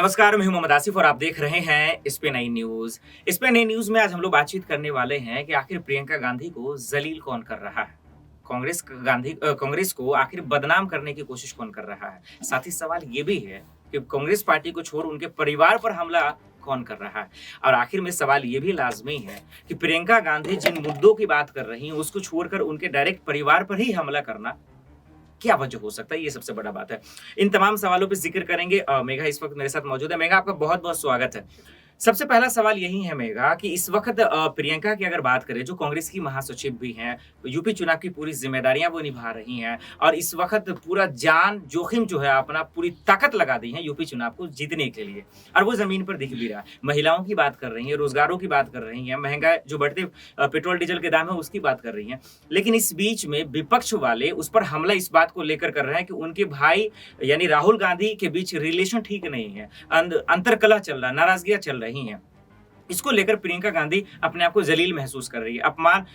नमस्कार, मैं हूं मोहम्मद आसिफ और आप देख रहे हैं इस पे नई न्यूज। इस पे नई न्यूज में आज हम लोग बातचीत करने वाले हैं कि आखिर प्रियंका गांधी को जलील कौन कर रहा है। कांग्रेस को आखिर बदनाम करने की कोशिश कौन कर रहा है। साथ ही सवाल ये भी है कि कांग्रेस पार्टी को छोड़ उनके परिवार पर हमला कौन कर रहा है। और आखिर में सवाल ये भी लाजमी है कि प्रियंका गांधी जिन मुद्दों की बात कर रही हैं उसको छोड़कर उनके डायरेक्ट परिवार पर ही हमला करना क्या वजह हो सकता है, ये सबसे बड़ा बात है। इन तमाम सवालों पे ज़िक्र करेंगे। मेघा इस वक़्त मेरे साथ मौजूद है। मेघा, आपका बहुत-बहुत स्वागत है। सबसे पहला सवाल यही है मेघा कि इस वक़्त प्रियंका की अगर बात करें, जो कांग्रेस की महासचिव भी हैं, यूपी चुनाव की पूरी ज़िम्मेदारियाँ वो निभा रही हैं और इस वक़्त पूरा जान जोखिम जो है अपना पूरी ताकत लगा दी है यूपी चुनाव को जीतने के लिए और वो ज़मीन पर दिख भी रहा है। महिलाओं की बात कर रही हैं, रोज़गारों की बात कर रही हैं, महँगाई जो बढ़ते पेट्रोल डीज़ल के दाम है उसकी बात कर रही हैं। लेकिन इस बीच में विपक्ष वाले उस पर हमला इस बात को लेकर कर रहे हैं कि उनके भाई यानी राहुल गांधी के बीच रिलेशन ठीक नहीं है, अंतर्कलह चल रहा है, नाराजगियां चल रही हैं। इसको लेकर प्रियंका गांधी अपने आप को जलील महसूस कर रही है, अपमान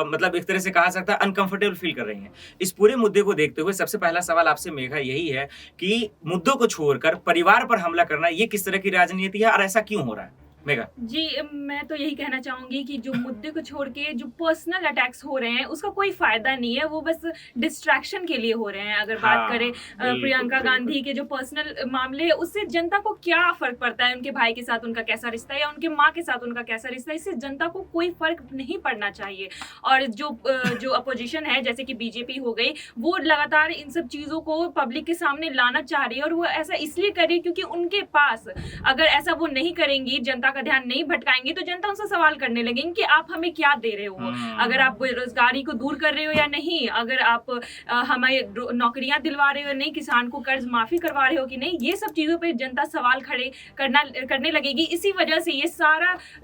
मतलब एक तरह से कहा सकता है अनकंफर्टेबल फील कर रही हैं। इस पूरे मुद्दे को देखते हुए सबसे पहला सवाल आपसे मेघा यही है कि मुद्दों को छोड़कर परिवार पर हमला करना ये किस तरह की राजनीति है और ऐसा क्यों हो रहा है? मेघा। जी, मैं तो यही कहना चाहूँगी कि जो मुद्दे को छोड़ के जो पर्सनल अटैक्स हो रहे हैं, उसका कोई फ़ायदा नहीं है, वो बस डिस्ट्रैक्शन के लिए हो रहे हैं। अगर बात करें प्रियंका गांधी के जो पर्सनल मामले हैं, उससे जनता को क्या फ़र्क पड़ता है, उनके भाई के साथ उनका कैसा रिश्ता है या उनके माँ के साथ उनका कैसा रिश्ता है, इससे जनता को कोई फ़र्क नहीं पड़ना चाहिए। और जो अपोज़िशन है, जैसे कि बीजेपी हो गई, वो लगातार इन सब चीज़ों को पब्लिक के सामने लाना चाह रही है और वो ऐसा इसलिए कर रही है क्योंकि उनके पास अगर ऐसा वो नहीं करेंगी, जनता का ध्यान नहीं भटकाएंगे तो जनता उनसे सवाल करने लगेंगे कि आप हमें क्या दे रहे हो, अगर आप बेरोजगारी को दूर कर रहे हो या नहीं, अगर आप हमें नौकरियां दिलवा रहे हो या नहीं, किसान को कर्ज माफी करवा रहे हो कि नहीं, ये सब चीजों पे जनता सवाल खड़े करने लगेगी। इसी वजह से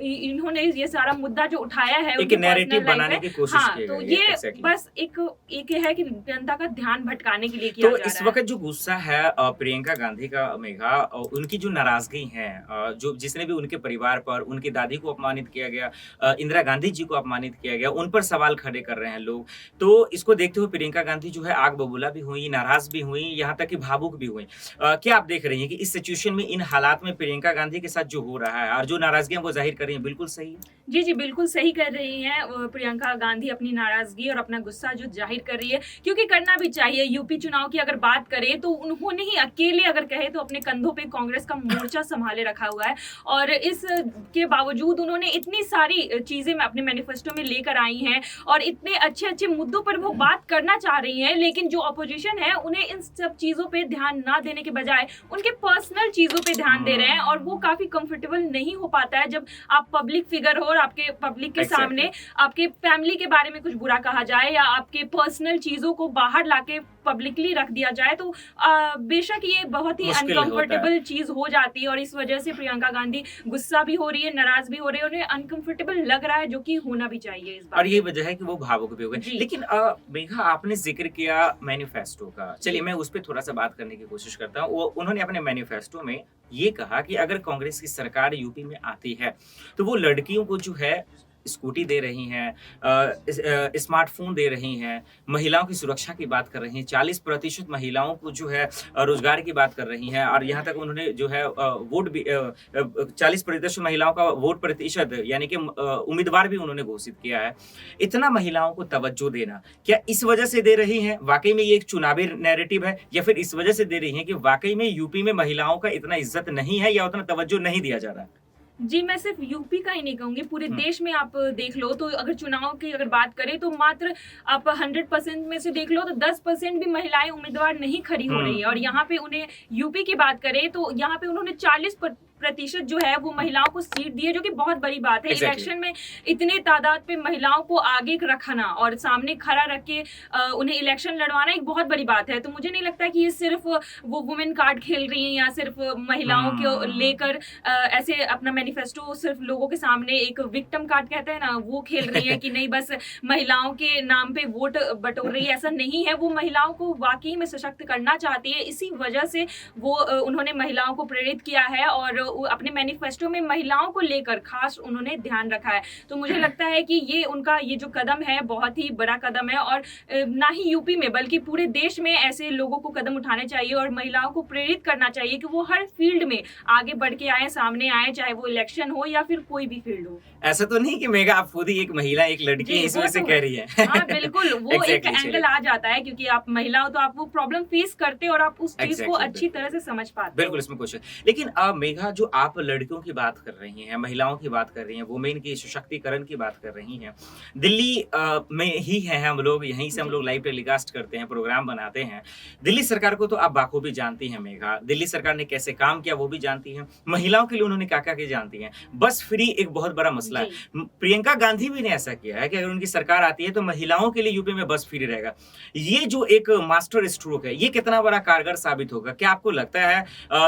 इन्होंने ये सारा मुद्दा जो उठाया है एक नैरेटिव बनाने की कोशिश की तो गई ये है, exactly। बस एक है कि जनता का ध्यान भटकाने के लिए किया तो जा इस रहा वक्त जो गुस्सा है प्रियंका गांधी का मेघा, उनकी जो नाराजगी है, जो जिसने भी उनके परिवार पर उनकी दादी को अपमानित किया गया, इंदिरा गांधी जी को अपमानित किया गया, उन पर सवाल खड़े कर रहे हैं लोग। तो इसको देखते हुए प्रियंका गांधी जो है आग बबूला भी हुई, नाराज भी हुई, यहाँ तक कि भावुक भी हुई। क्या आप देख रही हैं कि इस सिचुएशन में, इन हालात में प्रियंका गांधी के साथ जो हो रहा है और जो नाराजगियां वो जाहिर कर रही हैं, बिल्कुल सही है? जी, बिल्कुल सही कर रही हैं प्रियंका गांधी अपनी नाराज़गी और अपना गुस्सा जो ज़ाहिर कर रही है, क्योंकि करना भी चाहिए। यूपी चुनाव की अगर बात करें तो उन्होंने ही अकेले अगर कहें तो अपने कंधों पे कांग्रेस का मोर्चा सँभाले रखा हुआ है और इसके बावजूद उन्होंने इतनी सारी चीज़ें अपने मैनिफेस्टो में लेकर आई हैं और इतने अच्छे-अच्छे मुद्दों पर वो बात करना चाह रही हैं, लेकिन जो अपोज़िशन है उन्हें इन सब चीज़ों पे ध्यान ना देने के बजाय उनके पर्सनल चीज़ों पे ध्यान दे रहे हैं और वो काफ़ी कंफर्टेबल नहीं हो पाता है जब आप पब्लिक फिगर हो और आपके पब्लिक के सामने आपके फैमिली के बारे में कुछ बुरा कहा जाए या आपके पर्सनल चीजों को बाहर लाके पब्लिकली रख दिया जाए तो बेशक ये बहुत ही अनकंफर्टेबल चीज हो जाती है और इस वजह से प्रियंका गांधी गुस्सा भी हो रही है, नाराज भी हो रही है, उन्हें अनकंफर्टेबल लग रहा है, जो कि होना भी चाहिए इस बात। और ये वजह है कि वो भावुक भी हो गए। लेकिन मेघा, आपने जिक्र किया मैनिफेस्टो का, चलिए मैं उस पर थोड़ा सा बात करने की कोशिश करता हूँ। उन्होंने अपने मैनिफेस्टो में ये कहा कि अगर कांग्रेस की सरकार यूपी में आती है तो वो लड़कियों को जो है स्कूटी दे रही हैं, स्मार्टफोन दे रही हैं, महिलाओं की सुरक्षा की बात कर रही हैं, 40% महिलाओं को जो है रोजगार की बात कर रही हैं और यहाँ तक उन्होंने जो है वोट भी 40% महिलाओं का वोट प्रतिशत यानी कि उम्मीदवार भी उन्होंने घोषित किया है। इतना महिलाओं को तवज्जो देना क्या इस वजह से दे रही हैं, वाकई में ये एक चुनावी नैरेटिव है, या फिर इस वजह से दे रही हैं कि वाकई में यूपी में महिलाओं का इतना इज्जत नहीं है या उतना तवज्जो नहीं दिया जा रहा है? जी, मैं सिर्फ यूपी का ही नहीं कहूँगी, पूरे देश में आप देख लो तो अगर चुनाव की अगर बात करें तो मात्र आप 100% में से देख लो तो 10% भी महिलाएं उम्मीदवार नहीं खड़ी हो रही है और यहाँ पे उन्हें यूपी की बात करें तो यहाँ पे उन्होंने 40% जो है वो महिलाओं को सीट दी है, जो कि बहुत बड़ी बात है। इलेक्शन में इतने तादाद पे महिलाओं को आगे रखना और सामने खड़ा रख के उन्हें इलेक्शन लड़वाना एक बहुत बड़ी बात है। तो मुझे नहीं लगता कि ये सिर्फ वो वुमेन कार्ड खेल रही हैं या सिर्फ महिलाओं को लेकर ऐसे अपना मैनिफेस्टो सिर्फ लोगों के सामने एक विक्टिम कार्ड कहते हैं ना, वो खेल रही है कि नहीं बस महिलाओं के नाम पे वोट बटोर रही है। ऐसा नहीं है, वो महिलाओं को वाकई में सशक्त करना चाहती है, इसी वजह से वो उन्होंने महिलाओं को प्रेरित किया है और अपने मैनिफेस्टो में महिलाओं को लेकर खास उन्होंने ध्यान रखा है। तो मुझे लगता है कि ये उनका ये जो कदम है बहुत ही बड़ा कदम है, और ना ही यूपी में बल्कि पूरे देश में ऐसे लोगों को कदम उठाने चाहिए और महिलाओं को प्रेरित करना चाहिए कि वो हर फील्ड में आगे बढ़ के आए, सामने आए, चाहे वो इलेक्शन हो या फिर कोई भी फील्ड हो। ऐसा तो नहीं कि मेघा आप खुद ही एक महिला, एक लड़की इस वजह से कह रही है। हाँ बिल्कुल, वो एक एंगल आ जाता है क्योंकि आप महिला हो तो आप वो प्रॉब्लम फेस करते और आप उस चीज को अच्छी तरह से समझ पाते हो। बिल्कुल, इसमें कुछ लेकिन मेघा, जो आप लड़कियों की बात कर रही हैं, महिलाओं की बात कर रही हैं, वुमेन की सशक्तिकरण की बात कर रही हैं, दिल्ली में ही हैं हम लोग, यहीं से हम लोग लाइव टेलीकास्ट करते हैं, प्रोग्राम बनाते हैं। दिल्ली सरकार को तो आप बाखूबी जानती हैं मेघा, दिल्ली सरकार ने कैसे काम किया वो भी जानती हैं, महिलाओं के लिए उन्होंने क्या क्या किया जानती हैं। बस फ्री एक बहुत बड़ा मसला है। प्रियंका गांधी भी ने ऐसा किया है कि अगर उनकी सरकार आती है तो महिलाओं के लिए यूपी में बस फ्री रहेगा। ये जो एक मास्टर स्ट्रोक है, ये कितना बड़ा कारगर साबित होगा? क्या आपको लगता है,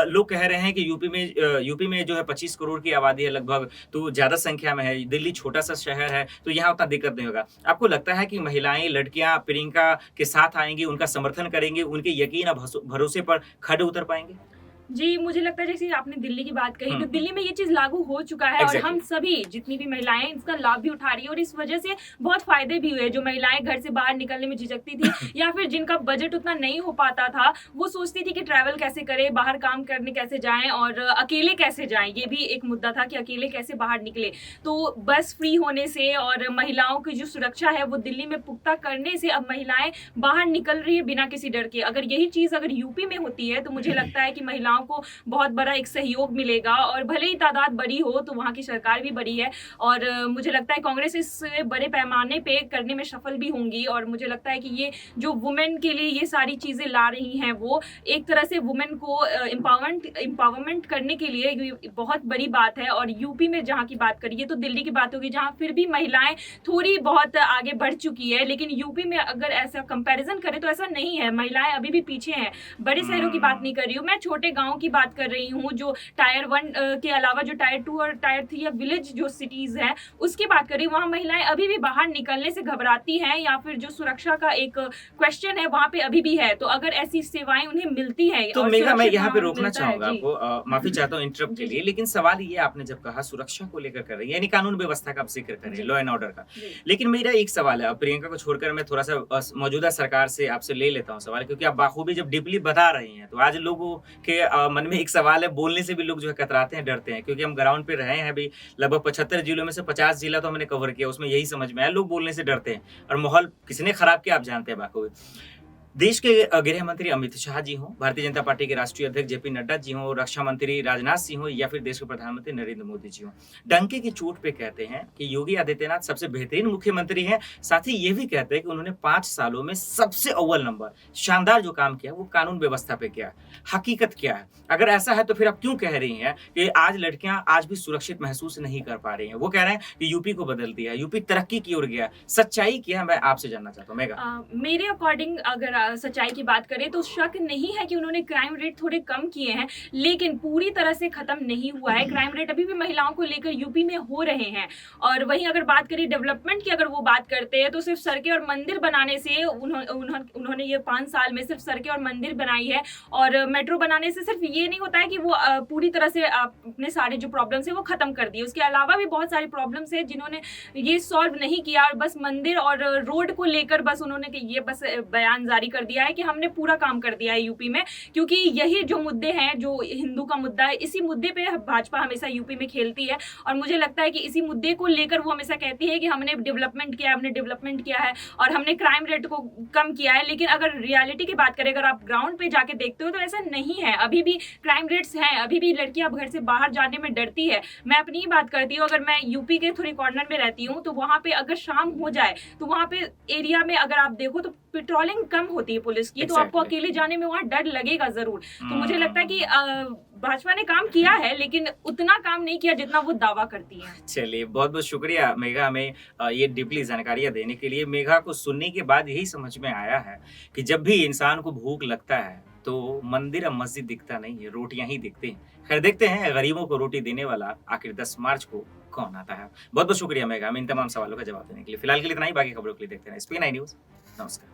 लोग कह रहे हैं कि यूपी में जो है 25 करोड़ की आबादी है लगभग, तो ज्यादा संख्या में है, दिल्ली छोटा सा शहर है, तो यहाँ उतना दिक्कत नहीं होगा। आपको लगता है कि महिलाएं, लड़कियां प्रियंका के साथ आएंगी, उनका समर्थन करेंगी, उनके यकीन और भरोसे पर खड़े उतर पाएंगे? जी, मुझे लगता है जैसे आपने दिल्ली की बात कही तो दिल्ली में ये चीज़ लागू हो चुका है और हम सभी जितनी भी महिलाएं इसका लाभ भी उठा रही है और इस वजह से बहुत फायदे भी हुए। जो महिलाएं घर से बाहर निकलने में झिझकती थी या फिर जिनका बजट उतना नहीं हो पाता था, वो सोचती थी कि ट्रैवल कैसे करें, बाहर काम करने कैसे जाएं और अकेले कैसे जाएं, ये भी एक मुद्दा था कि अकेले कैसे बाहर निकले। तो बस फ्री होने से और महिलाओं की जो सुरक्षा है वो दिल्ली में पुख्ता करने से अब महिलाएं बाहर निकल रही है बिना किसी डर के। अगर यही चीज़ अगर यूपी में होती है तो मुझे लगता है कि महिलाओं को बहुत बड़ा एक सहयोग मिलेगा और भले ही तादाद बड़ी हो तो वहाँ की सरकार भी बड़ी है और मुझे लगता है कांग्रेस इस बड़े पैमाने पे करने में सफल भी होंगी। और मुझे लगता है कि ये जो वुमेन के लिए ये सारी चीज़ें ला रही हैं वो एक तरह से वुमेन को एम्पावरमेंट करने के लिए बहुत बड़ी बात है। और यूपी में जहाँ की बात करिए तो दिल्ली की बात होगी जहाँ फिर भी महिलाएं थोड़ी बहुत आगे बढ़ चुकी है, लेकिन यूपी में अगर ऐसा कंपैरिजन करें तो ऐसा नहीं है, महिलाएं अभी भी पीछे हैं। बड़े शहरों की बात नहीं कर रही हूँ मैं, छोटे गाँव की बात कर रही हूँ, जो टायर 1 के अलावा जो टायर 2 और टायर 3 या विलेज जो सिटीज हैं उसकी बात कर रही हूँ। वहाँ महिलाएं अभी भी बाहर निकलने से घबराती हैं या फिर जो सुरक्षा का एक क्वेश्चन है वहाँ पे अभी भी है। तो अगर ऐसी सेवाएं उन्हें मिलती हैं तो मेघा, मैं यहाँ पे रोकना चाहूंगा आपको, माफी चाहता हूँ इंटरप्ट के लिए, लेकिन सवाल ये आपने जब कहा सुरक्षा को लेकर कर रही है, यानी कानून व्यवस्था का आप जिक्र कर रहे हैं, लॉ एंड ऑर्डर का, लेकिन मेरा एक सवाल है, प्रियंका को छोड़कर मैं थोड़ा सा मौजूदा सरकार से आपसे ले लेता हूँ सवाल, क्योंकि आप बाखूबी जब डीपली बता रही हैं तो आज लोगों के मन में एक सवाल है, बोलने से भी लोग जो है कतराते हैं, डरते हैं, क्योंकि हम ग्राउंड पे रहे हैं अभी लगभग 75 जिलों में से 50 जिला तो हमने कवर किया, उसमें यही समझ में आया, लोग बोलने से डरते हैं और माहौल किसने खराब किया आप जानते हैं बाखूबी। देश के गृह मंत्री अमित शाह जी हों, भारतीय जनता पार्टी के राष्ट्रीय अध्यक्ष जेपी नड्डा जी हों, रक्षा मंत्री राजनाथ सिंह हों या फिर देश के प्रधानमंत्री नरेंद्र मोदी जी हों, डंके की चोट पे कहते हैं कि योगी आदित्यनाथ सबसे बेहतरीन मुख्यमंत्री हैं। साथ ही ये भी कहते हैं कि उन्होंने 5 सालों में सबसे अव्वल नंबर शानदार जो काम किया वो कानून व्यवस्था पे किया। हकीकत क्या है? अगर ऐसा है तो फिर आप क्यों कह रही हैं कि आज लड़कियां आज भी सुरक्षित महसूस नहीं कर पा रही हैं? वो कह रहे हैं कि यूपी को बदल दिया, यूपी तरक्की की ओर गया, सच्चाई क्या है? मैं आपसे जानना चाहता हूँ मेघा। मेरे अकॉर्डिंग अगर सच्चाई की बात करें तो शक नहीं है कि उन्होंने क्राइम रेट थोड़े कम किए हैं, लेकिन पूरी तरह से खत्म नहीं हुआ है। क्राइम रेट अभी भी महिलाओं को लेकर यूपी में हो रहे हैं। और वहीं अगर बात करें डेवलपमेंट की, अगर वो बात करते हैं तो सिर्फ सड़कें और मंदिर बनाने से उन्होंने ये 5 साल में सिर्फ सड़कें और मंदिर बनाई है। और मेट्रो बनाने से सिर्फ ये नहीं होता है कि वो पूरी तरह से अपने सारे जो प्रॉब्लम्स है वो खत्म कर दिए, उसके अलावा भी बहुत सारे प्रॉब्लम्स है जिन्होंने ये सॉल्व नहीं किया। और बस मंदिर और रोड को लेकर बस उन्होंने ये बस बयान जारी कर दिया है कि हमने पूरा काम कर दिया है यूपी में, क्योंकि यही जो मुद्दे हैं, जो हिंदू का मुद्दा है, इसी मुद्दे पे भाजपा हमेशा यूपी में खेलती है। और मुझे लगता है कि इसी मुद्दे को लेकर वो हमेशा कहती है कि हमने डेवलपमेंट किया है और हमने क्राइम रेट को कम किया है। लेकिन अगर रियलिटी की बात करें, अगर आप ग्राउंड पे जाके देखते हो तो ऐसा नहीं है, अभी भी क्राइम रेट्स हैं, अभी भी लड़कियां घर से बाहर जाने में डरती है। मैं अपनी ही बात करती हूँ, अगर मैं यूपी के थोड़े कॉर्नर में रहती हूँ तो वहाँ पे अगर शाम हो जाए तो वहाँ पे एरिया में अगर आप देखो तो पेट्रोलिंग कम होती है पुलिस की, तो आपको अकेले जाने में वहाँ डर लगेगा जरूर। तो मुझे लगता है कि भाजपा ने काम किया है लेकिन उतना काम नहीं किया जितना वो दावा करती है। चलिए, बहुत बहुत शुक्रिया मेघा हमें ये डीपली जानकारियां देने के लिए। मेघा को सुनने के बाद यही समझ में आया है कि जब भी इंसान को भूख लगता है तो मंदिर और मस्जिद दिखता नहीं है, रोटियां ही दिखती हैं। खैर, देखते हैं गरीबों को रोटी देने वाला आखिर 10 मार्च को कौन आता है। बहुत बहुत शुक्रिया मेघा हमें इन तमाम सवालों का जवाब देने के लिए। फिलहाल के लिए इतना ही, बाकी खबरों के लिए देखते हैं SPN न्यूज़। नमस्कार।